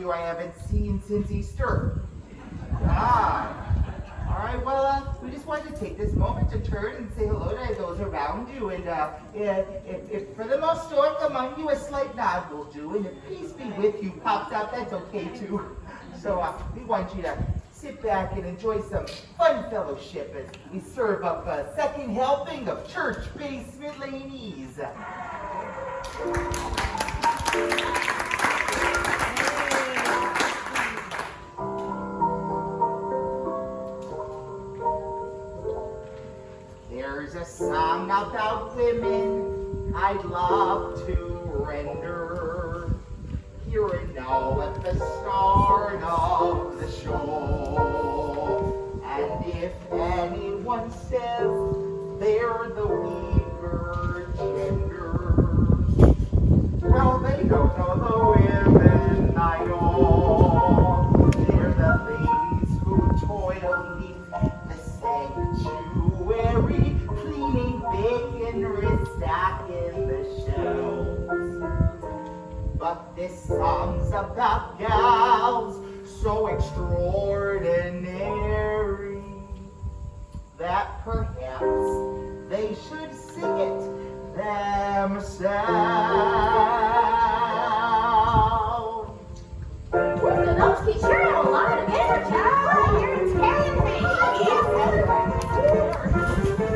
you I haven't seen since Easter. Ah. All right, well, we just wanted to take this moment to turn and say hello to those around you. And if for the most stoic among you, a slight nod will do. And if peace be with you pops out, that's okay too. So we want you to sit back and enjoy some fun fellowship as we serve up a second helping of church basement ladies. There's a song about women I'd love to render here and now at the start of the show. And if anyone says they're the weaker gender, well, they don't know the women I know. They're the ladies who toil neath the sanctuary, cleaning bacon, restocking the shelves. But this song's about gals so extraordinary that perhaps they should sing it themselves. Orthodoxy sure have a lot of energy. You're telling me.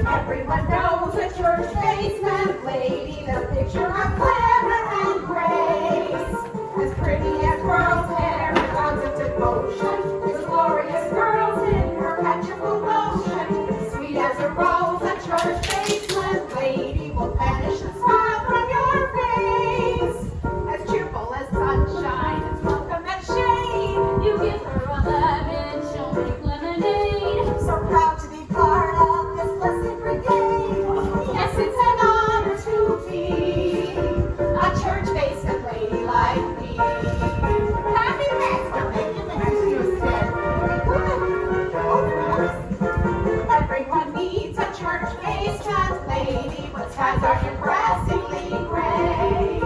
Everyone knows a church basement lady, the picture of clever and grace. As pretty as girls' hair, gods of devotion, as glorious girls in her magical lotion. Sweet as a rose, a church basement lady will banish the smile from your face. As cheerful as sunshine, as welcome as shade. You give her a lemon, she'll make lemonade. So proud to be part of this blessed brigade. Yes, it's an honor to be a church basement lady like me. Happy everyone needs a church basement lady, but skies are impressively gray.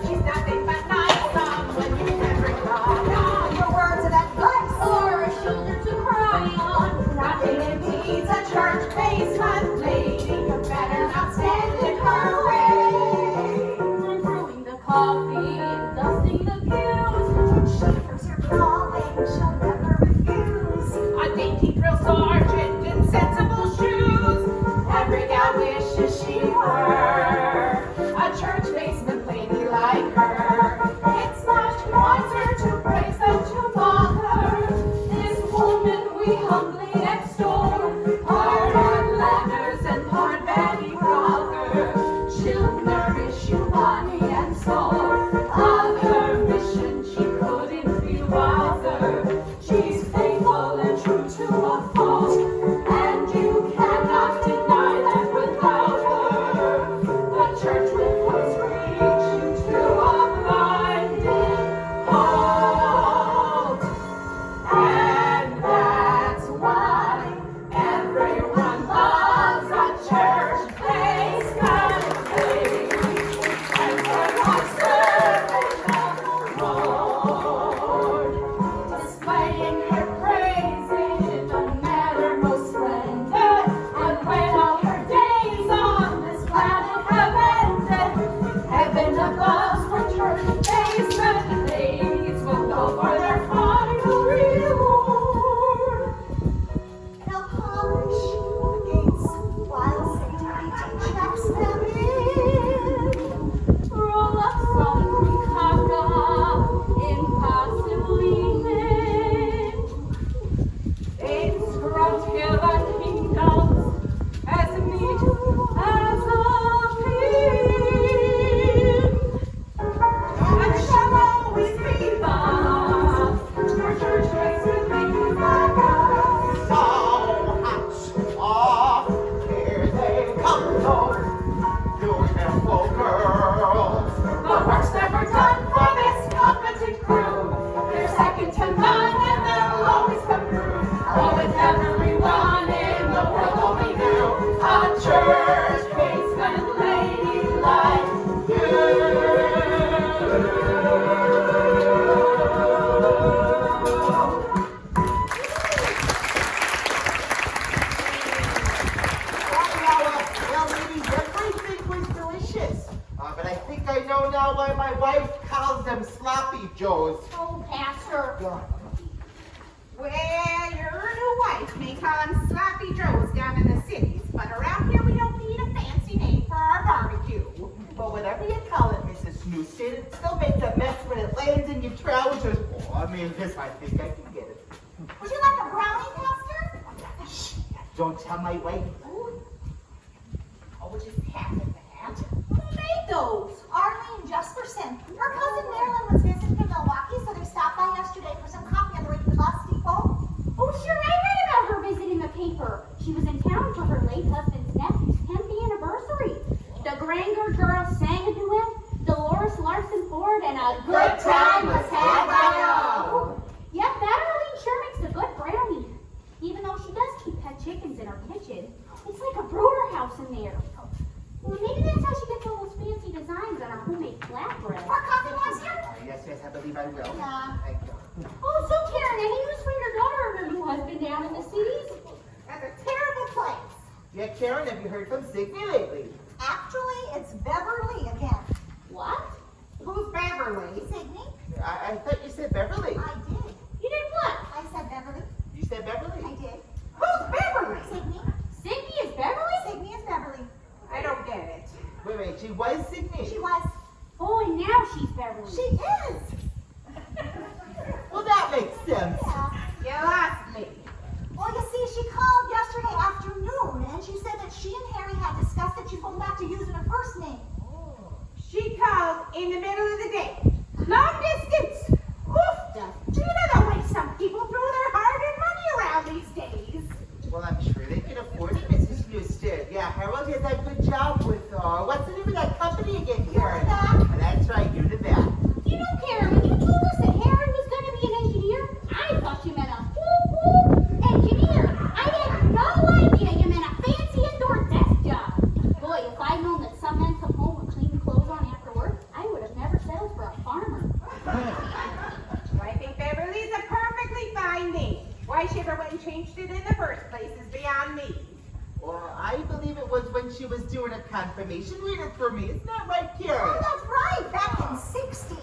She's nothing but nice when you never cry on your words of advice or a shoulder to cry on. Nothing needs a church basement lady. You better not stand in her way. I'm brewing the coffee and dusting the pews. She hears her calling, she'll never refuse. A dainty drill sergeant in sensible shoes. Every gal wishes she were a church basement lady like her. It's much wiser to praise than to bother this woman we humbly extol. Part on letters and part Betty Brother. She'll nourish you body and soul. Of her mission she couldn't be wiser. She's faithful and true to a fault, and you cannot deny that without her the church will post reach you to a blinding halt. And that's why everyone loves a church basement lady, and everyone's serving the Lord, displaying her praise in a manner most splendid. And when all her days on this planet have ended, heaven above for church basement ladies will go for their final reward. They'll polish the gates while St. checks them in. Roll up some caca in Pastor. Well, your new wife may call them sloppy joes down in the cities, but around here we don't need a fancy name for our barbecue. Well, whatever you call it, Mrs. Snusted, it still makes a mess when it lands in your trousers. Oh, I mean, this, I think I can get it. Would you like a brownie, Pastor? Shh, don't tell my wife. Oh, just half of that. Who made those? Arlene Jesperson. Her cousin Marilyn was visiting from Milwaukee, so they stopped by yesterday for some coffee on the way to the bus depot. Oh, sure, I read about her visiting the paper. She was in town for her late husband's nephew's 10th anniversary. The Granger girls sang a duet, Dolores Larson Ford, and a good time was had by all. Yep, that Arlene sure makes a good brownie. Even though she does keep pet chickens in her kitchen. It's like a brooder house in there. Well, maybe that's how she gets all those fancy designs on her homemade flatbread. More coffee, Monster? Yes, I believe I will. Yeah. Thank you. Oh, so Karin, any news for your daughter and her new husband down in the cities? That's a terrible place. Yeah, Karin, have you heard from Signe lately? Actually, it's Beverly again. What? Who's Beverly? Signe? I thought you said Beverly. I did. You did what? I said Beverly. You said Beverly? I did. Who's Beverly? Signe? Signe is Beverly? Signe is Beverly. I don't get it. Wait, she was Signe. She was. Oh, and now she's Beverly. She is. Well, that makes sense. Yeah. You lost me. Well, you see, she called yesterday afternoon, and she said that she and Harry had discussed that she's going back to using her first name. She called in the middle of the day. Long distance. Oof. Do you know the way some people throw their hard-earned money around these days? Well, I'm sure they can afford it, Mrs. Snusted. Yeah, Harold has that good job with, what's the name of that company again, Karin? Univac. That's right, Univac. You know, Karin, when you told us that Harry was going to be an engineer, I thought you meant a whoop-whoop engineer. I had no idea you meant a fancy indoor desk job. Boy, if I'd known that some men come home with clean clothes on after work, I would have never settled for a farmer. I think Beverly's a perfectly fine name. Why she ever went and changed it in the first place is beyond me. Well, I believe it was when she was doing a confirmation reading for me. Isn't that right, Oh, Karin? that's right. Back in 60.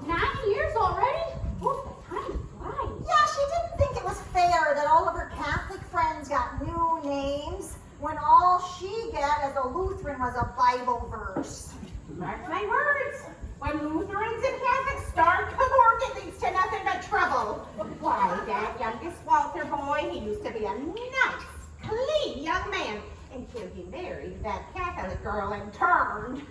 9 years already? Ooh, the time flies. Yeah, she didn't think it was fair that all of her Catholic friends got new names when all she got as a Lutheran was a Bible verse. Mark my words. When Lutherans and Catholics start to work, it leads to nothing but trouble. Why, that youngest Walter boy, he used to be a nice, clean young man until he married that Catholic girl and turned.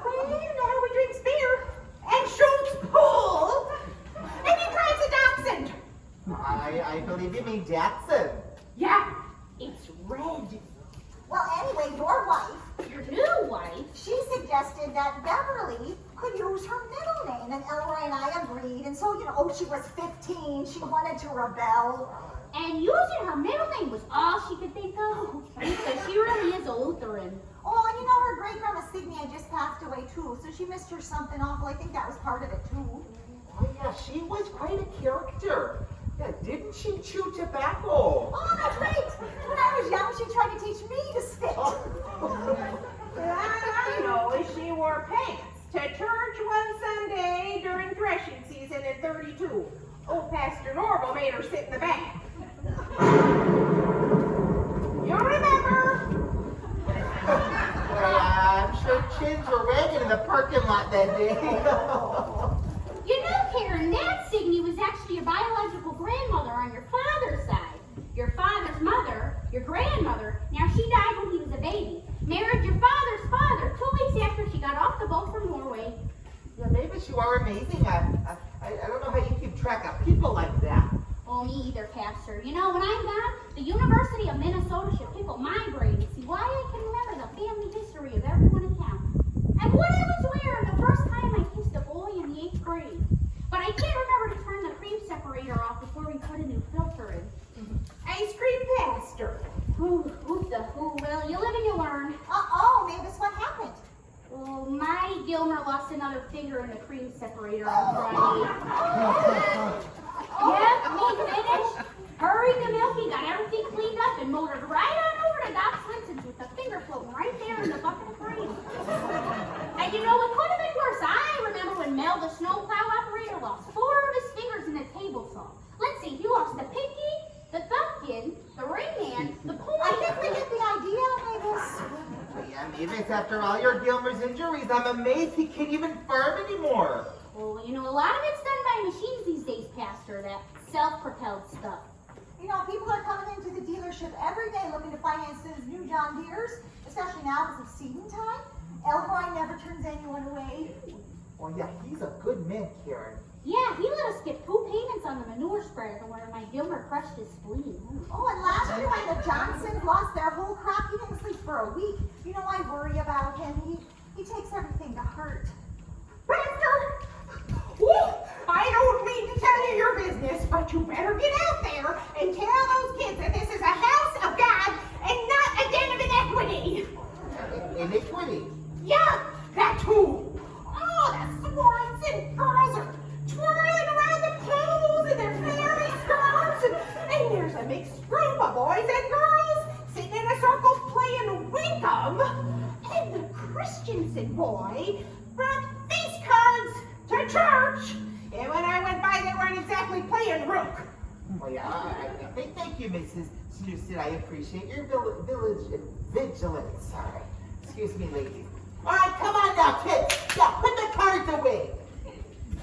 Well, now he drinks beer and shoots pool. And he drives a Dachshund. I believe you mean Jackson. Yeah, it's red. Well, anyway, your wife, Your new wife? she suggested that Beverly could use her middle name, and Elroy and I agreed. And so, she was 15. She wanted to rebel. And using her middle name was all she could think of? Because she really is a Lutheran. Oh, and her great-grandma Signe just passed away, too. So she missed her something awful. I think that was part of it, too. Oh, yeah, she was quite a character. Yeah, didn't she chew tobacco? Oh, that's right. When I was young, she tried to teach me to spit. I know she wore pants to church one Sunday during threshing season in 32. Old Pastor Norval made her sit in the back. You remember? Well, I'm sure chins were ragging in the parking lot that day. You know, Karin, that Signe was actually your biological grandmother on your father's side. Your father's mother, your grandmother, now she died when he was a baby. Married your father's father 2 weeks after she got off the boat from Norway. Yeah, Mavis, you are amazing. I don't know how you keep track of people like that. Oh, me either, Pastor. You know, when I'm gone, the University of Minnesota should pick up my brain to see why I can remember the family history of everyone in town. And what I was wearing the first time I kissed a boy in the 8th grade. But I can't remember to turn the cream separator off before we put a new filter in. Ice cream pastor. Who well, you live and you learn. Uh-oh, Mavis, what happened? Well, my Gilmer lost another finger in the cream separator on Friday. Yep, me finished. Hurried to Milky, got everything cleaned up, and motored right on over to Doc Swenson's with the finger floating right there in the bucket of cream. And you know, it could have been worse. I remember when Mel, the snowplow operator, lost 4 of his fingers in the table after all your Gilmer's injuries, I'm amazed he can't even farm anymore. Well, you know, a lot of it's done by machines these days, Pastor, that self-propelled stuff. You know, people are coming into the dealership every day looking to finance those new John Deeres, especially now because it's seeding time. Elroy never turns anyone away. Oh yeah, he's a good man, Karin. Yeah, he let us skip 2 payments on the manure spreader where my Gilmer crushed his spleen. Oh, and last year when the Johnsons lost their whole crop, he didn't sleep for a week. You know, I worry about him. He takes everything to heart. Pastor! Woo! I don't mean to tell you your business, but you better get out there and tell those kids that this is a house of God and not a den of inequity. Iniquity. Yeah, that too. Oh, the swarms and girls are twirling around the poles in their fairy skirts, and there's a mixed group of boys and girls sitting in a circle playing Winkum, and the Christensen boy brought face cards to church. And when I went by, they weren't exactly playing Rook. Oh yeah, thank you, Mrs. Snusted. I appreciate your village vigilance. Excuse me, ladies. All right, come on now, kids. Yeah, put the cards away.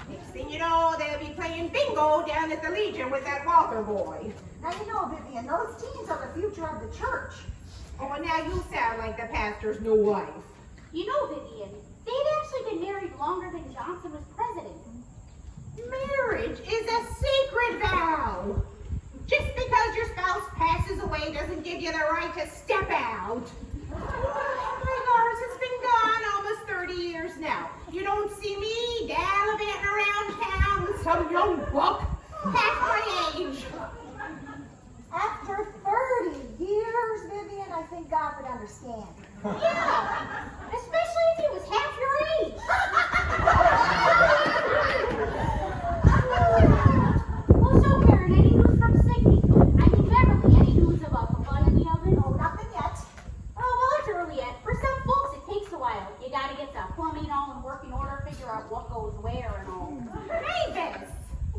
Next thing you know, they'll be playing bingo down at the Legion with that Walter boy. Now, you know, Vivian, those teens are the future of the church. Oh, and now you sound like the pastor's new wife. You know, Vivian, they'd actually been married longer than Johnson was president. Marriage is a sacred vow. Just because your spouse passes away doesn't give you the right to step out. Ours has been gone almost 30 years now. You don't see me gallivanting around town with some young buck half my age. After 30 years, Vivian, I think God would understand. Yeah, especially if he was half your age. Well, so Karin, any news from Signe? I mean, Beverly, any news about the bun in the oven? Oh, nothing yet. Oh, well, it's early yet. For some folks, it takes a while. You gotta get the plumbing all in working order, figure out what goes where and all. Mavis,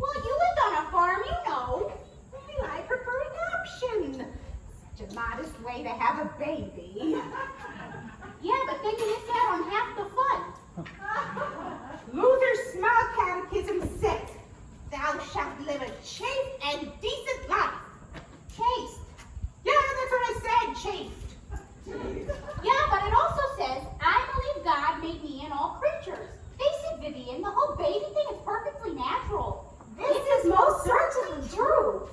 Well, you lived on a farm, you know. I prefer adoption. Such a modest way to have a baby. Yeah, but then you miss out on half the fun. Luther's small catechism says, thou shalt live a chaste and decent life. Chaste. Yeah, that's what I said, chaste. Yeah, but it also says, I believe God made me and all creatures. Face it, Vivian, the whole baby thing is perfectly natural. This is most certainly true.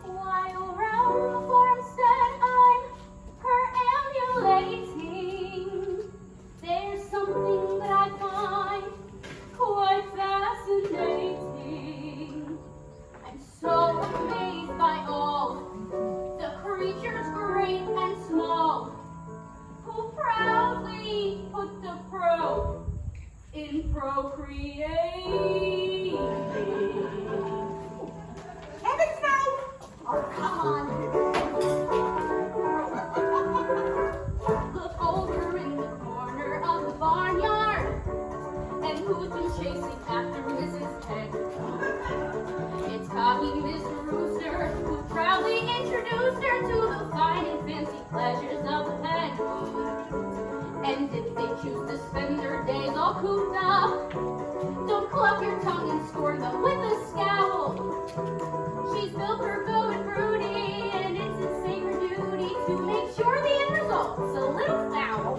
While round the farmstead I'm perambulating, there's something that I find quite fascinating. I'm so amazed by all the creatures great and small who proudly put the pro in procreating. Heavens no! Oh, come on. Look over in the corner of the barnyard, and who's been chasing after Mrs. Hen? It's Hauge, Miss Rooster, who proudly introduced her to the fine and fancy pleasures of the pen. And if they choose to spend their days all cooped up, don't cluck your tongue and scorn them with a scowl. She's built for good and broody, and it's a sacred duty to make sure the end result's a little foul.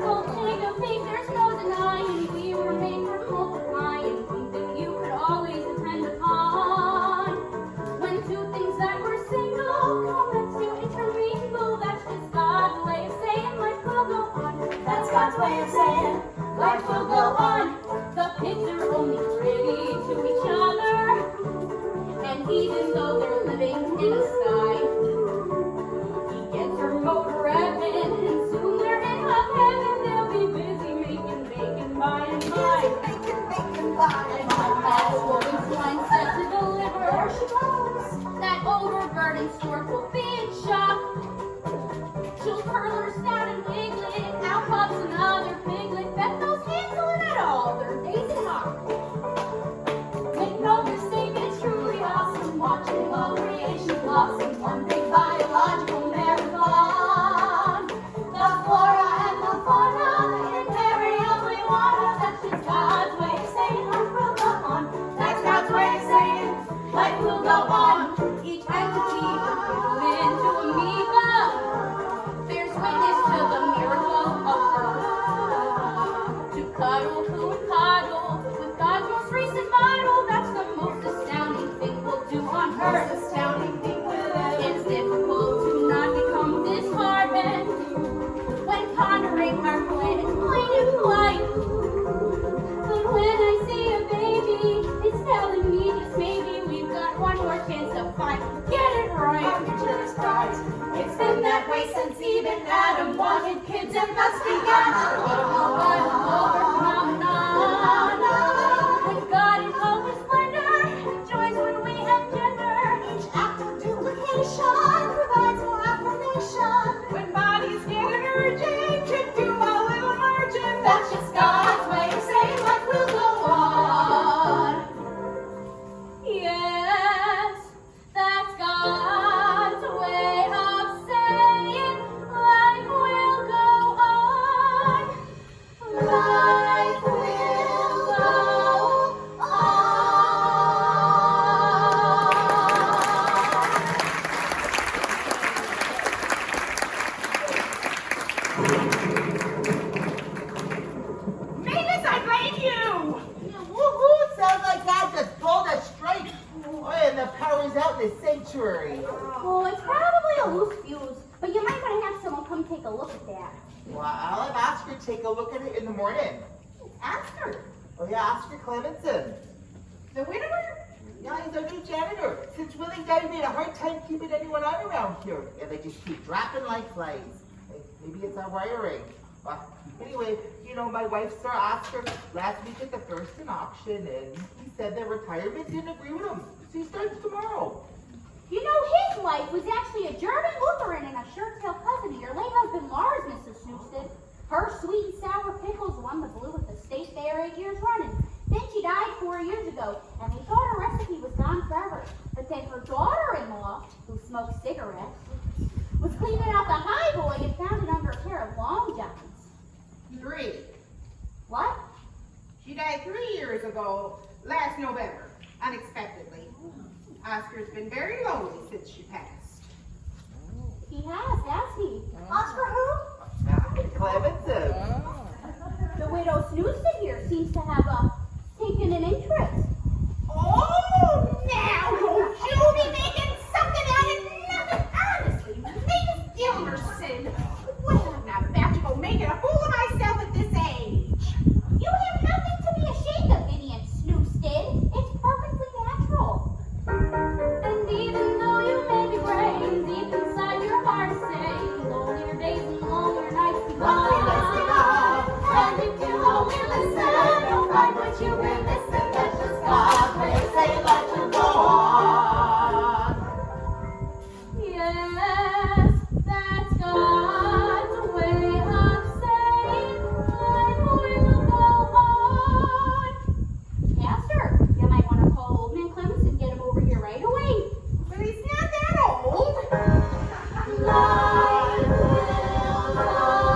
Don't take a peek, there's no denying we were made for multiplying, something you could always depend upon. When two things that were single come to intermingle, that's just God's way of saying life will go on. That's God's way of saying life will go on. The pigs are only pretty to each other, and even though they're living in a sty, he gets her motor revving, and soon they're in hot heaven. They'll be busy making bacon by and by. Bacon, by And when that woman's line set to deliver, there she goes. that overburdened stork will be in shock. She'll curl her snout and wiglet, out pops another piglet. Bet those hands on at all, they're daisy hawk. Make no mistake, it's truly awesome watching all creation blossom. One big biological marriage. and thus began. With God in all his splendor, joys when we have gender. Each act of duplication provides more affirmation. When bodies get an urging to do a little merging, That's just God's way of saying life will go on. Yes, that's God's way of saying life will go on. Life will go on. Mavis, I blame you! Woohoo! Sounds like God just pulled us straight. Oh, and the power's out in the sanctuary. Oh, it's probably a loose fuse, but you might want to have someone come take a look at that. Well, I'll have Oscar take a look at it in the morning. Oscar, Oh yeah, Oscar Clemenson. the widower? Yeah, he's our new janitor. Since Willie died, we had a hard time keeping anyone on around here. And they just keep dropping like flies. Maybe it's our wiring. Well, anyway, you know, my wife saw Oscar last week at the Thurston auction, and he said that retirement didn't agree with him. So he starts tomorrow. You know, his wife was actually a German Lutheran and a shirt-tail cousin of your late husband Lars, Mrs. Snusted. Her sweet and sour pickles won the blue at the state fair 8 years running. Then she died 4 years ago, and they thought her recipe was gone forever. But then her daughter-in-law, who smoked cigarettes, was cleaning out the highboy and found it under a pair of long johns. 3. What? She died 3 years ago, last November, unexpectedly. Oscar's been very lonely since she passed. He has he? Oscar who? Clemenson. The widow Snusted here seems to have taken an interest. Oh, now don't you be making something out of nothing, honestly. Mrs. Gilmerson. Well, I'm not about to go making a fool of myself at this age. You have nothing to be ashamed of, Vivian Snusted. It's perfectly natural. And even though you may be brave, deep inside your heart is saying, lonelier days and longer nights be gone. And if you only listen, you'll find what you've been missing. That's just God's way of saying life will go on. Yes, that's God's way of saying life will go on. Pastor, you might want to call Old Man Clemens and get him over here right away. But he's not that old. Life will go on.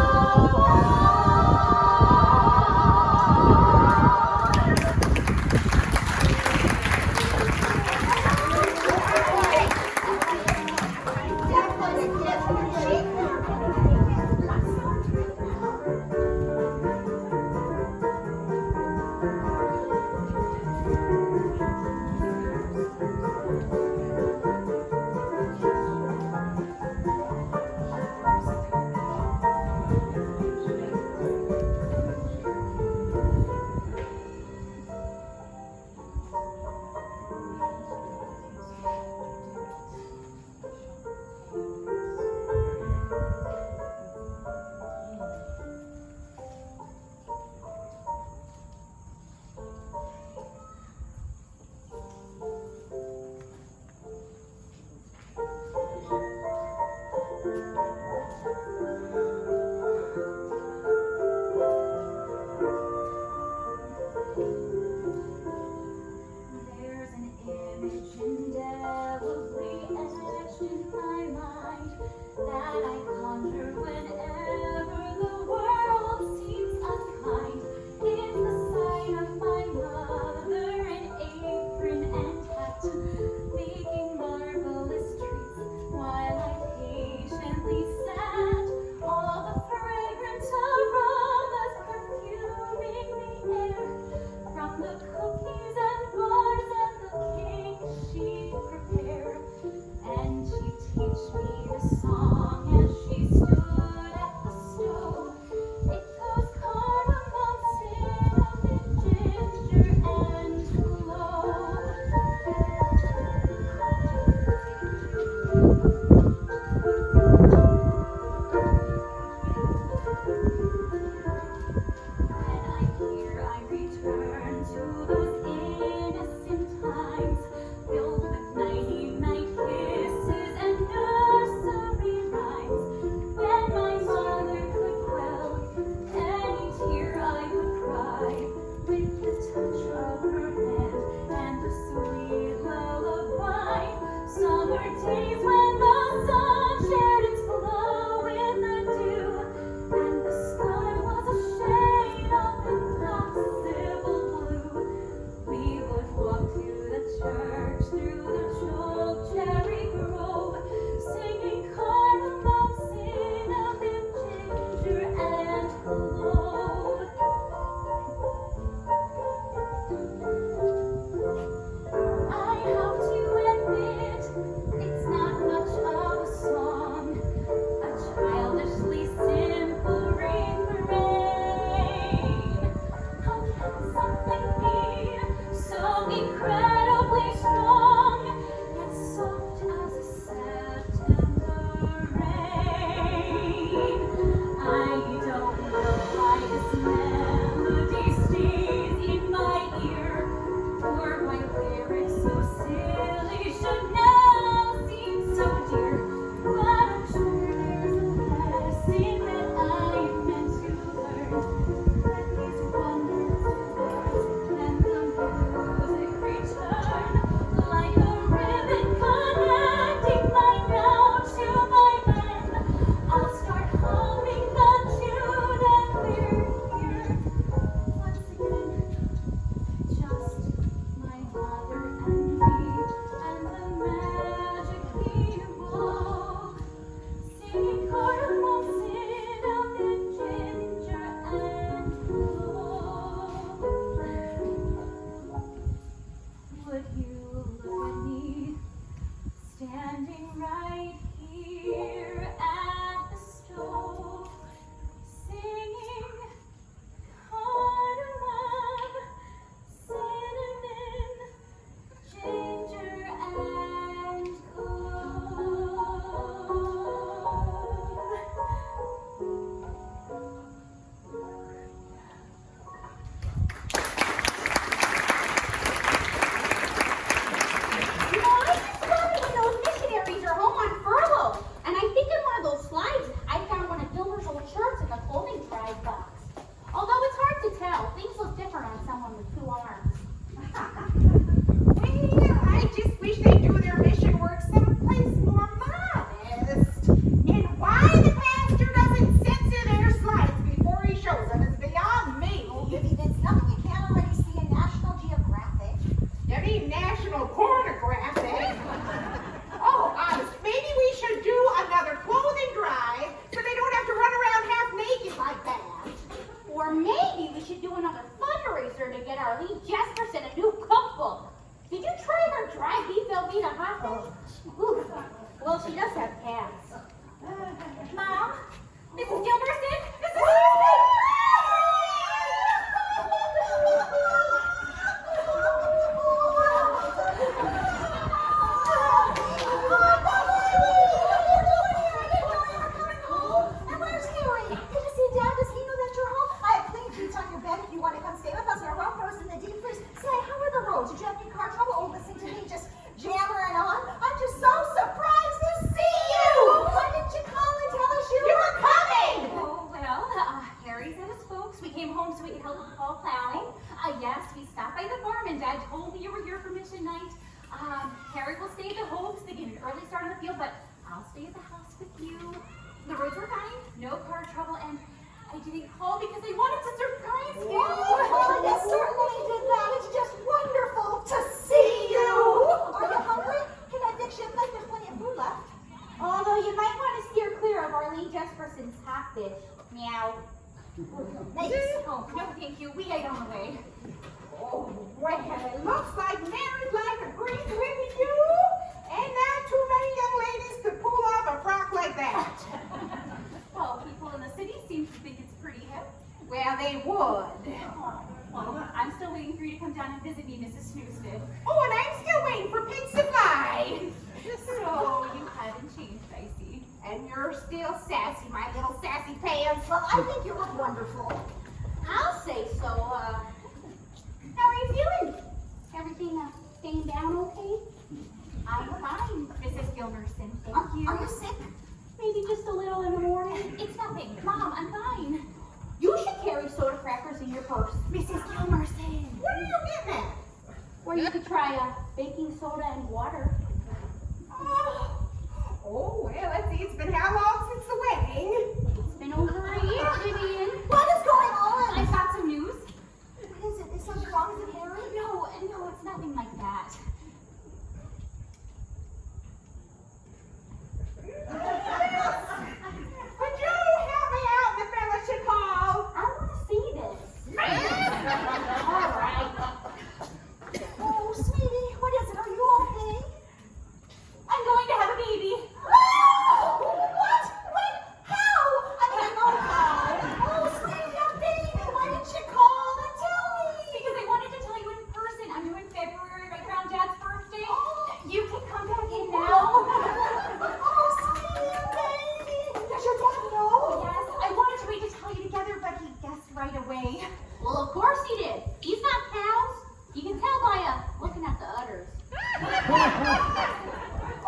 There's an image indelibly etched in my mind that I conjure whenever the world seems unkind. It's the sight of my mother in apron and hat, making marvelous treats while I patiently sat. All the fragrant aromas perfuming the air, from the cookies and bars and the cake she'd prepare. And she'd teach me the song as she stood she does have cats. Mom? Mrs. Gilmerson? Mrs. And where's Harry? Did you see Dad? Does he know that you're home? I have clean sheets on your bed if you want to come stay with us. Our rough roast in the deep freeze. Say, how are the roads? Did you have any car trouble? Oh, listen to me, just jammering on. I'm just so surprised to see you. Why didn't you call and tell us you were coming? Oh, well, Harry's and his folks. We came home so we could help with the fall plowing. Yes, we stopped by the farm and Dad told me you were here for mission night. Harry will stay at the Hauge. They gave an early start on the field, but I'll stay at the house with you. The roads were fine, no car trouble, and I didn't call because I wanted to surprise you. Oh, you certainly did that. It's just wonderful to see you. Are you hungry? Can I fix you a plate? There's plenty of food left. Although you might want to steer clear of Arlene Jesperson's hot fish. Meow. Mavis. Oh, no thank you. We ate on the way. Oh, well, it looks like married life agrees with you. And not too many young ladies could pull off a frock like that. Well, people in the city seem to think it's pretty hip. Well, they would. Well, I'm still waiting for you to come down and visit me, Mrs. Snusted. Oh, and I'm still waiting for pigs to fly. So you haven't changed, I see. And you're still sassy, my little sassy pants. Well, I think you look wonderful. I'll say so. How are you feeling? Everything staying down okay? I'm fine, Mrs. Gilmerson. Thank you. Are you sick? Maybe just a little in the morning. It's nothing. Mom, I'm fine. You should carry soda crackers in your purse. Mrs. Gilmerson, what are you getting at? Or you could try baking soda and water. Oh, well, let's see. It's been how long since the wedding? It's been over a year, Vivian. What is going on? I've got some news. What is it? Is something wrong with Harry? No, it's nothing like that. Could you help me out in the fellowship hall? I want to see this. All right. Oh, sweetie, what is it? Are you okay? I'm going to have a baby. Oh, what? When? How? I mean, I know how. Oh, sweetie, a baby. Why didn't you call and tell me? Because I wanted to tell you in person. I'm due in February, right around Dad's birthday. You can come back in now. Oh, sweetie, a baby. Does your dad know? Yes, I wanted to wait to tell you together, but he guessed right away. Well, of course he did. He's not cows. You can tell by looking at the udders.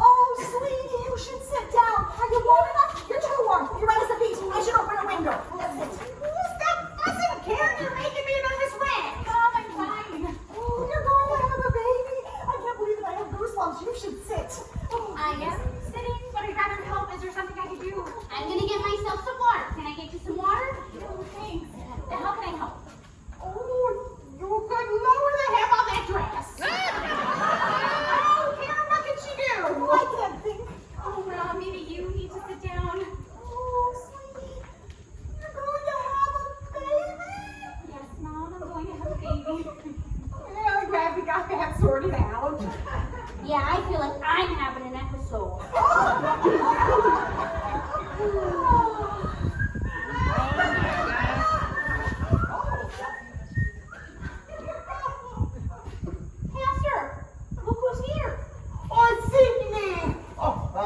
Oh, sweetie, you should sit down. Are you warm enough? You're too warm. You're right as a beet. I should open a window. Let's sit. Stop fussing, Karin. You're making me a nervous wreck. Mom, I'm fine. Oh, you're going to have a baby. I can't believe that I have goosebumps. You should sit. Oh, I am sitting, but I'd rather help. Is there something I can do? I'm going to get myself some water. Can I get you some water? Oh, thanks. How can I help? Oh, you could lower the hem on that dress. Oh, Karin, what can she do? I can't think. Oh, well, maybe you need to sit down. Oh, sweetie, you're going to have a baby? Yes, Mom, I'm going to have a baby. Well, I'm glad we got that sorted out. Yeah, I feel like I'm having an episode. Pastor, look who's here. Oh, Signe! Oh, I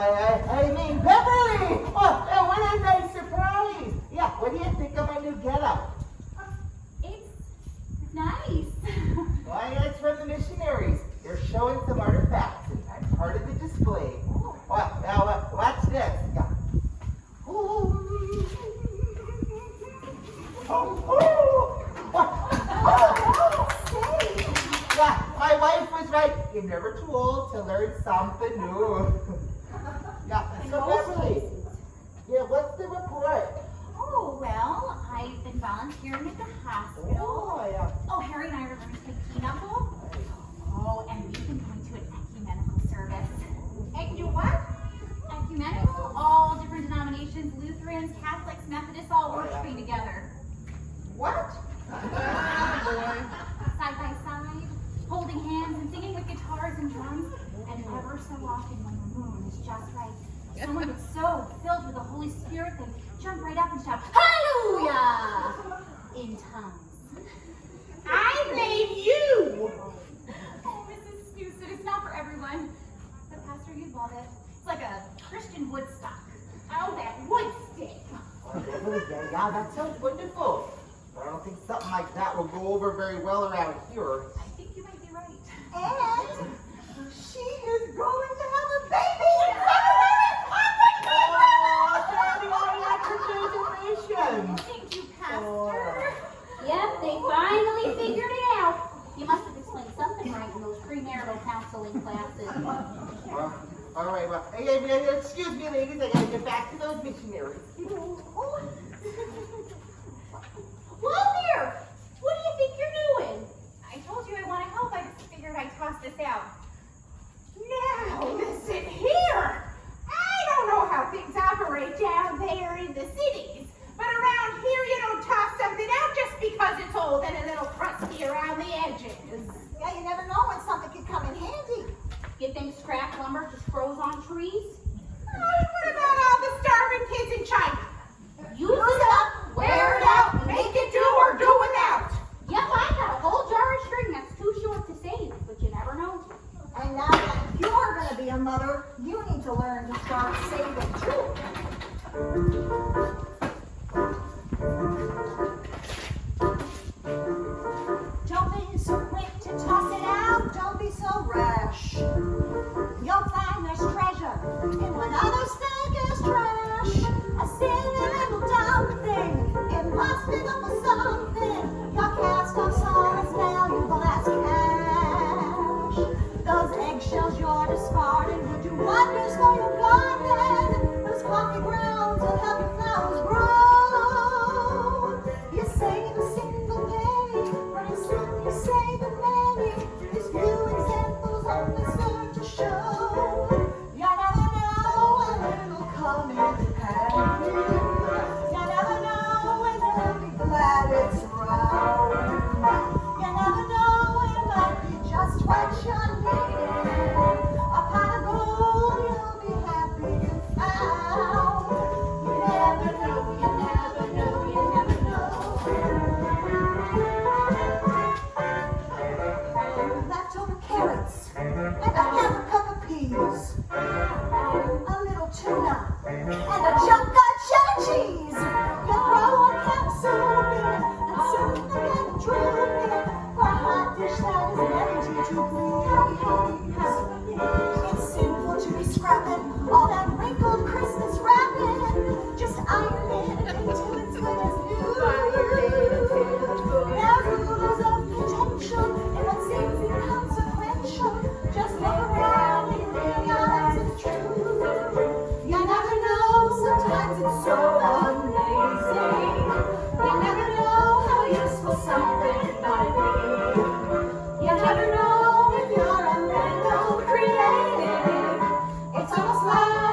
mean, Beverly! Oh, what a nice surprise! Yeah, what do you think of my new getup? It's nice. Why, it's from the missionaries. They're showing some artifacts, and I'm part of the display. Oh, now, watch this. Yeah. Yeah, my wife was right. You're never too old to learn something new. Yeah, so Beverly, yeah, what's the report? Oh, well, I've been volunteering at the hospital. Oh, yeah. Oh, Harry and I are learning to play pinochle. Oh, and we've been going to an ecumenical service. What? Ecumenical? All different denominations, Lutherans, Catholics, Methodists, all worshiping together. What? Side by side, holding hands and singing with guitars and drums. And ever so often when the moon is just right, Ah, that sounds wonderful. But I don't think something like that will go over very well around here. I think you might be right. And she is going to have a baby in February. Oh, congratulations! Thank you, Pastor. Yep, they finally figured it out. You must have explained something right in those premarital counseling classes. Well, all right, well, hey, excuse me, ladies, I gotta get back to those missionaries. Walter, what do you think you're doing? I told you I want to help. I just figured I'd toss this out. Now, listen here. I don't know how things operate down there in the cities, but around here you don't toss something out just because it's old and a little crusty around the edges. Yeah, you never know when something could come in handy. You think scrap lumber just grows on trees? What about all the starving kids in China? Use it up, Wear it out, make it do or do without. Yep, I got a whole jar of string that's too short to save, but you never know. And now that you're going to be a mother, you need to learn to start saving too. Don't be so quick to toss it out. Don't be so rash. You'll find there's treasure in what others think is trash. A silly little dumb thing. It must be good for something. Your cast off song is valuable as cash. Those eggshells you're discarding would do wonders for your garden. Those coffee grounds will help your flowers grow. You save a single penny, but instead you save a many. These few examples only serve to show. You never know when it'll come in handy. You never know when you'll be glad it's around. You never know it might be just what you needed. A pot of gold you'll be happy you found. You never know, you never know, you never know. Leftover carrots and a half a cup of peas, a little tuna and a chunk of cheddar cheese. You throw a capsule in and soon they get drooping for a hot dish that is empty to please. It's sinful to be scrapping all that wrinkled Christmas wrapping. Just iron it until it's good as new. There's oodles of potential in what seems inconsequential. Just look around and realize it's true. You never know, sometimes it's so amazing. You never know how useful something might be. You never know if you're a little creative. It's almost like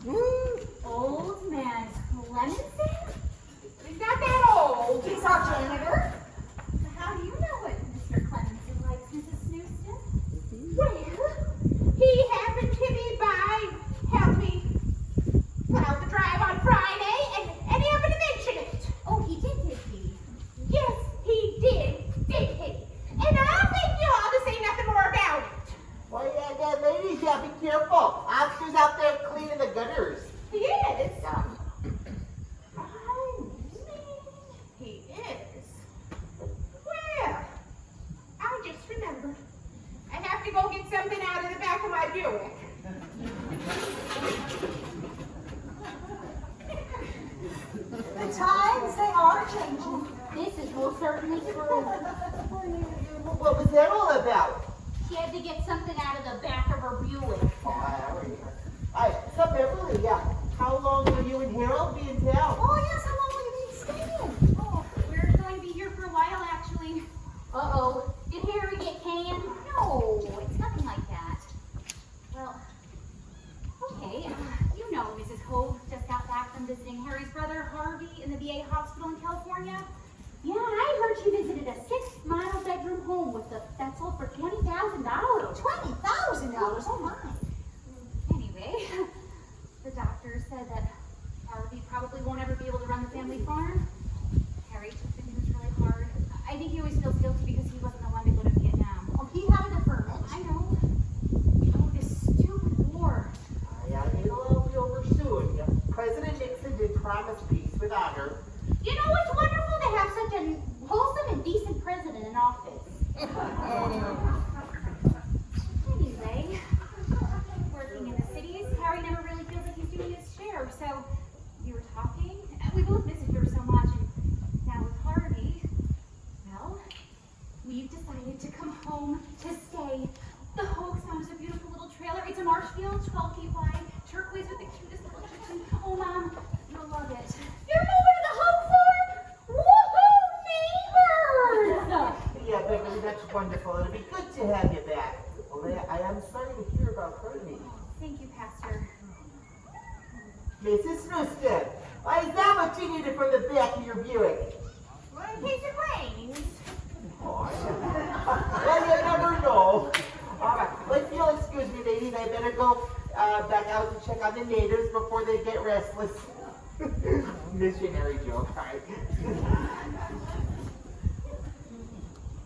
Old man Clemenson? He's not that old. He's our janitor. How do you know what Mr. Clemenson likes, Mrs. Snusted? Well, he happened to be by, help me, plow the drive on Friday, and he happened to mention it. Oh, he did he? Yes, he did he? And I'll think you all to say nothing more about it. Well, yeah, ladies, yeah, be careful. Oscar's out there cleaning the gutters. He is. He is. Well, I just remembered. I have to go get something out of the back of my Buick. The times, they are changing. This is most certainly true. What was that all about? She had to get something out of the back of her Buick. So Beverly, yeah, how long will you and Harold be in town? Oh, yes, how long will you be staying? Oh, we're going to be here for a while, actually. Uh-oh. Did Harry get canned? No, it's nothing like that. Well, okay. You know Mrs. Hauge just got back from visiting Harry's brother, Harvey, in the VA hospital in California. Yeah, I heard she visited a 6-mile bedroom home that sold for $20,000. $20,000? Oh, my. Anyway, the doctor said that Harvey probably won't ever be able to run the family farm. Harry took the news really hard. I think he always feels guilty because he wasn't the one to go to Vietnam. Oh, he had a deferment. I know. Oh, this stupid war. Yeah, it'll all be over soon. Yeah. President Nixon did promise peace with honor. You know, it's wonderful to have such a wholesome and decent president in office. Anyway, working in the cities, Harry never really feels like he's doing his share. So we were talking, and we both miss her so much. And now with Harvey, well, we've decided to come home to stay. The Hauge found us a beautiful little trailer. It's a Marshfield, 12 feet wide, turquoise with the cutest little kitchen. Oh, Mom, you'll love it. You're moving to the Hauge farm? Woohoo, neighbors! Yeah, Beverly, that's wonderful. It'll be good to have you back. Well, I am sorry to hear about Courtney. Thank you, Pastor. Mrs. Snusted, is that what you needed from the back of your Buick? Well, in case it rains. Oh, well, you never know. All right, well, if you'll excuse me, ladies, I better go back out to check on the natives before they get restless. Missionary joke, all right?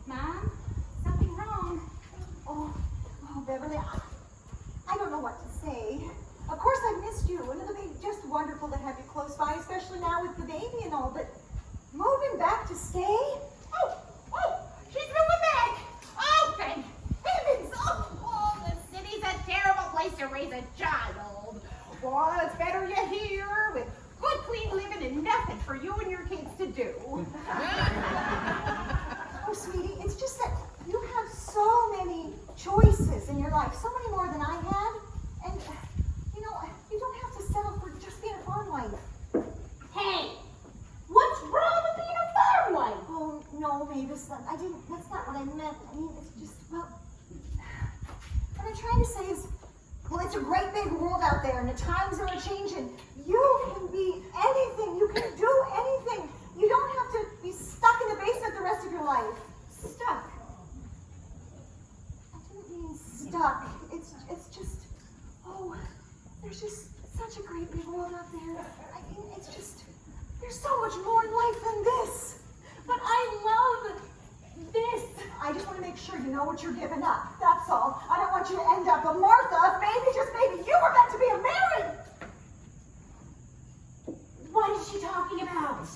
Mom, something wrong. Oh, Beverly, I don't know what to say. Of course, I missed you, and it'll be just wonderful to have you close by, especially now with the baby and all, but moving back to stay? Oh, she's moving back. Oh, thank heavens. Oh, the city's a terrible place to raise a child. Well, it's better you're here with good, clean living and nothing for you and your kids to do. Oh, sweetie, it's just that you have so many choices in your life, so many more than I had, and, you know, you don't have to settle for just being a farm wife. Hey, what's wrong with being a farm wife? Oh, no, Mavis, that's not what I meant. I mean, it's just, well, what I'm trying to say is, well, it's a great big world out there, and the times are changing. You can be anything. You can do anything. You don't have to be stuck in the basement the rest of your life. Stuck. I didn't mean stuck. It's just, oh, there's just such a great big world out there. I mean, it's just, there's so much more in life than this. But I love this. I just want to make sure you know what you're giving up. That's all. I don't want you to end up a Martha. Maybe, just maybe, you were meant to be a Mary. What is she talking about?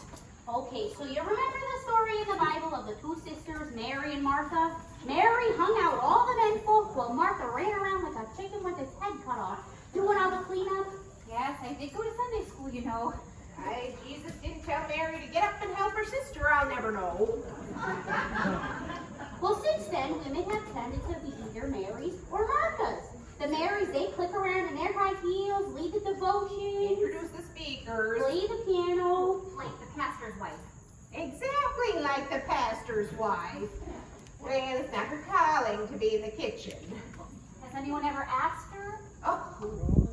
Okay, so you remember the story in the Bible of the two sisters, Mary and Martha? Mary hung out all the men folk while Martha ran around like a chicken with its head cut off, doing all the cleanup. Yes, I did go to Sunday school, you know. Jesus didn't tell Mary to get up and help her sister. I'll never know. Well, since then, women have tended to be either Marys or Marthas. The Marys, they click around in their high heels, lead the devotion, Introduce the speakers. play the piano, like the pastor's wife. Exactly like the pastor's wife. Well, it's not her calling to be in the kitchen. Has anyone ever asked her? Oh.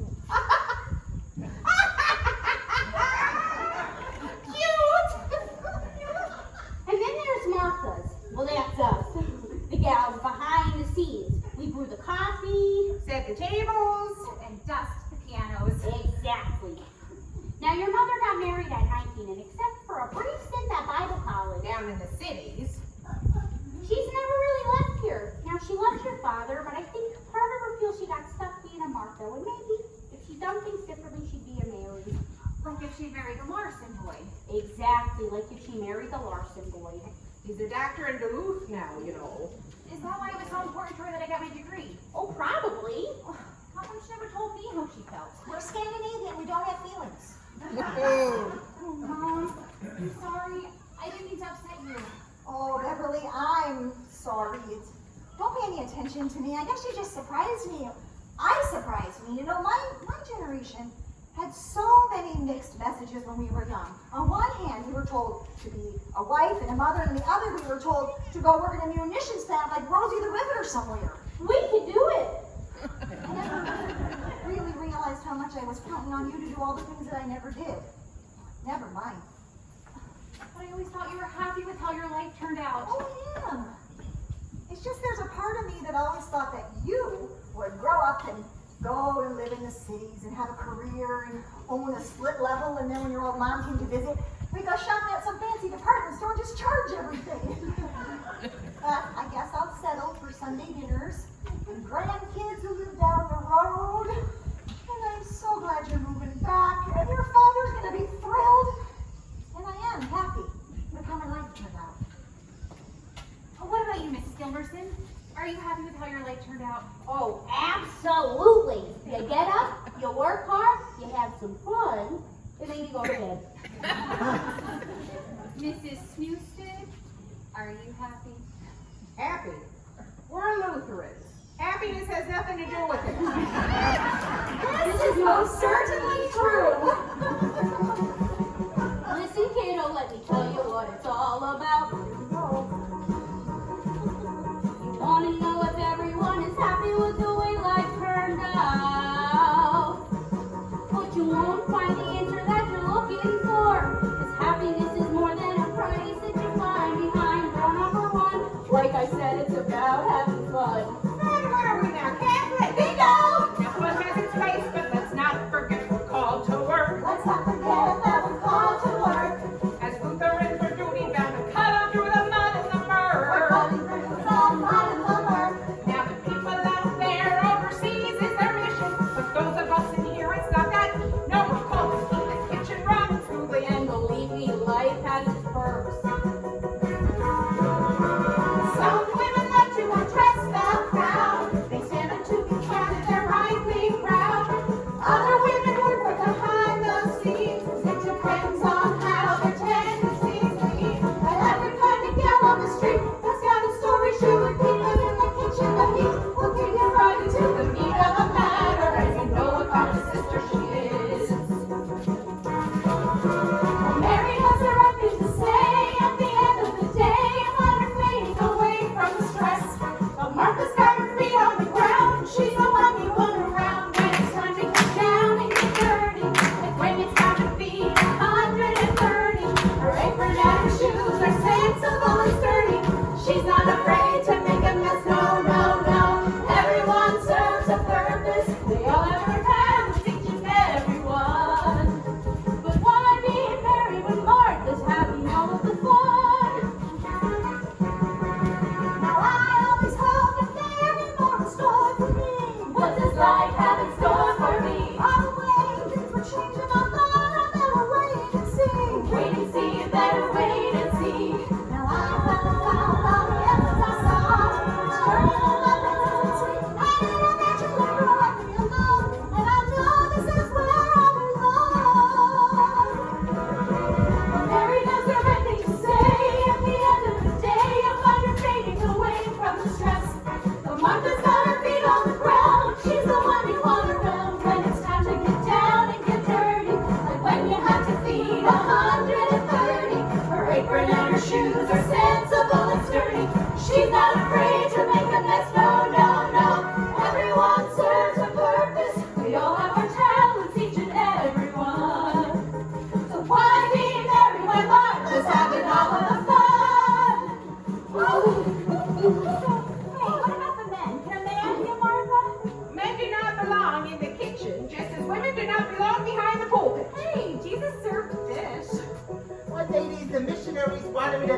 in, except for a brief stint at Bible college. Down in the cities. She's never really left here. Now, she loves your father, but I think part of her feels she got stuck being a Martha. And maybe if she'd done things differently, she'd be a Mary. Like if she married a Larson boy. Exactly, like if she married the Larson boy. He's a doctor in Duluth now, you know. Is that why it was so important to her that I got my degree? Oh, probably. How come she never told me how she felt? We're Scandinavian, we don't have feelings. Oh, Mom, I'm sorry. I didn't mean to upset you. Oh, Beverly, I'm sorry. Don't pay any attention to me. I guess you just surprised me. I surprised me. You know, my generation had so many mixed messages when we were young. On one hand, we were told to be a wife and a mother, and on the other, we were told to go work in a munitions plant like Rosie the Riveter somewhere. We could do it. I never really realized how much I was counting on you to do all the things that I never did. Never mind. But I always thought you were happy with how your life turned out. Oh, yeah. It's just there's a part of me that always thought that you would grow up and go and live in the cities and have a career and own a split level, and then when your old mom came to visit, we go shopping at some fancy department store and just charge everything. But I guess I'll settle for Sunday dinners and grandkids who live down the road. And I'm so glad you're moving back, and your father's gonna be thrilled. And I am happy with how my life turned out. What about you, Mrs. Gilmerson? Are you happy with how your life turned out? Oh, absolutely. You get up, you work hard, you have some fun, and then you go to bed. Mrs. Snusted, are you happy? Happy. We're Lutherans. Happiness has nothing to do with it. This is most certainly true. Listen, kiddo, let me tell you what it's all about. You want to know if everyone is happy with the way life turned out. But you won't find the answer that you're looking for. Because happiness is more than a price that you find behind door number one. Like I said, it's about having fun. And what are we now, Catholic? Bingo! Now fun has its place, but let's not forget we're called to work. Let's not forget that we're called to work. As Lutherans, we're duty bound to cut on through the mud and the We're myrrh. cutting through the sun, light and the murk. Now the people out there overseas is their mission, but those of us in here, it's not that. No, we're called to keep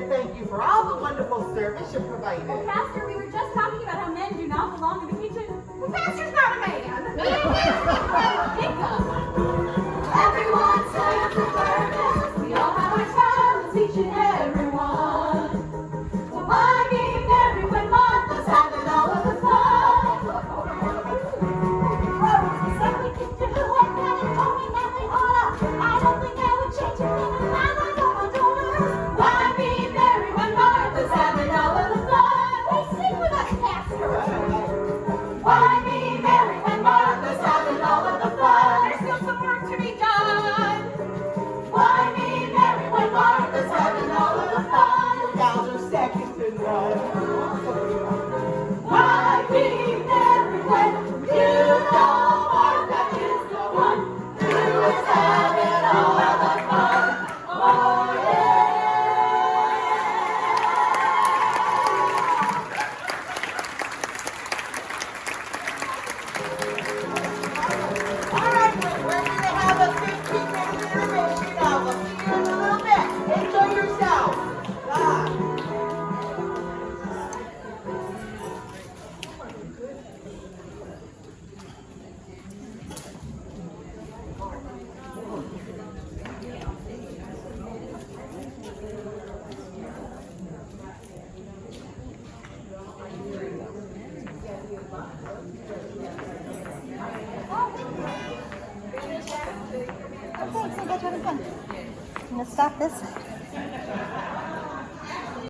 thank you for all the wonderful service you provided. Well, Pastor, we were just talking about how men do not belong in the kitchen. The pastor's not a man. Everyone serves the purpose. We all have our talents, each and every one. So why be merry when Martha's having all of the fun? Rose, we said we could do it, and it's going and we oughta. I don't think I would change it in a man like all my daughters. Why be merry when Martha's having all of the fun? Hey, sing with us, Pastor. Why be merry when Martha's having all of the fun? There's still some work to be done. Why be merry when Martha's having all of the fun? Gals are second to none. Why be merry when you know Martha is the one who is having all of the fun? Oh yeah! All right, we're going to have a 15-minute intermission now. We'll see you in a little bit. Enjoy yourself. Bye. Okay, so get having fun. I'm gonna stop this.